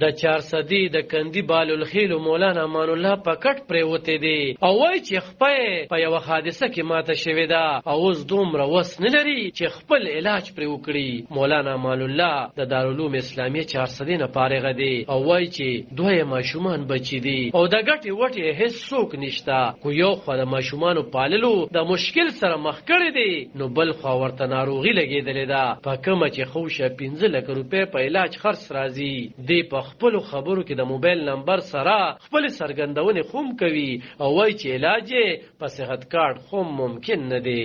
د چارسدي د کندي بالالخیل مولانا امان الله په کټ پریوته دی او وای چې خپې په یو حادثه کې ماته شوې ده او اوس دومره وس نه لري چې خپل علاج پرې وکړي. مولانا امان الله د دارالعلوم اسلامیه چارسدي نه فارغ دی او وای چې دوه ماشومان بچی دي او د ګټې وټې هیڅ څوک نشته، خو یو خو د ماشومانو پاللو د مشکل سره مخ کړی دی، نو بل خو ورته ناروغي لګېدلې ده په کومه چې خوشه 15 لک روپۍ په علاج خرڅ راځي. دی په خپلو خبرو کې د موبایل نمبر سره خپل څرګندونې خوم کوي او وایي چې علاج یې په صحت کارت خو ممکن نه دی.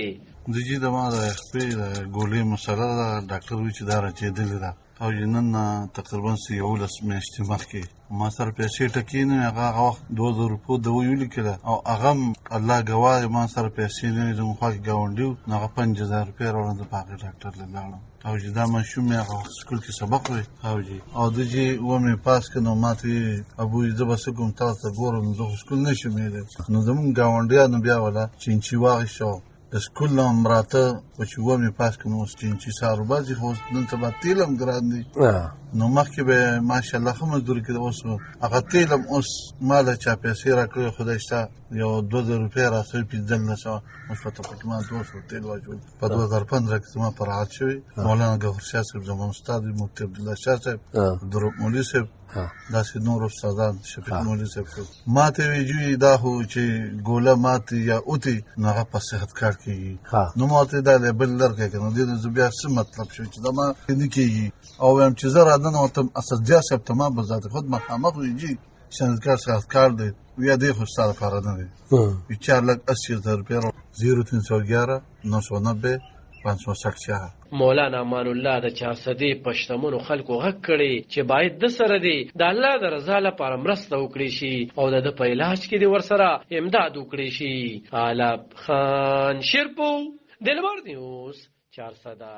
د جې د ما د خپې د ګولې مسله ده، ډاکټر وایي چې دا رچېدلې ده او نن تقریبا 11 میاشتې مخکې ما سره پیسې ټکې نه وې، هغه وخت 2000 روپو دوا یې ولیکله او هغه الله ګواه ما سره پیسې نه وې، زموږ خوا کې ګاونډي و، نو هغه 5000 روپۍ راوړل، زه په هغې ډاکټر له لاړم او چې دا ماشوم مې هغه وخت سکول کې سبق وی او د چې ومې پاس کړ نو ما ته ابوی زه به څه کوم تاسو ته ګورم، زه خو سکول نه شم ویلی. نو زمونږ ګاونډیانو بیا ولا چینچي واخېسته د سکول نه هم راته خو چې ومې پاس کړ نو اوس چینچي سهار وباسي، خو اوس نن سبا تیل هم ګران دي. نو مخکې به ماشاءالله ښه مزدوري کېده، اوس هغه تیل هم اوس ما له چا پیسې راکړې خدای شته یو 2000 روپۍ راسوي 1500 مثبته پکې ما 200 تیل واچول. په 2015 کې زما په راحت شوي مولانا ګفر شاه صاحب زما استاد وي، مفتي عبدالله شاه صاحب، دروپ مولوي صاحب، داسې نور استادان، شفیق مولوي صاحب شو. ما ته وی جوی دا خو چې ګوله ماتې یا اوتې نو هغه په صحت کارت کېږي، نو ما ته دا لیبل لرکړی که نو دې نه زه بیا څه مطلب شو چې دا ما نه کېږي او وایم چې زه راننه ورته اسدجا صاحب ته ما به ذات خود مخامخ ویجي صحتکار صحتکار دی یا دی خو ستا لپاره نه دی، 4,80,000 روپۍ 0311 990 564. مولانا امان الله د چارسدي پښتمونو خلکو غږ کړي چې باید د سره دی د الله د رضا لپاره مرسته وکړي شي او د په علاج کې دی ورسره امداد وکړي شي. عالم خان شیرپو دلبر نیوز چارسده.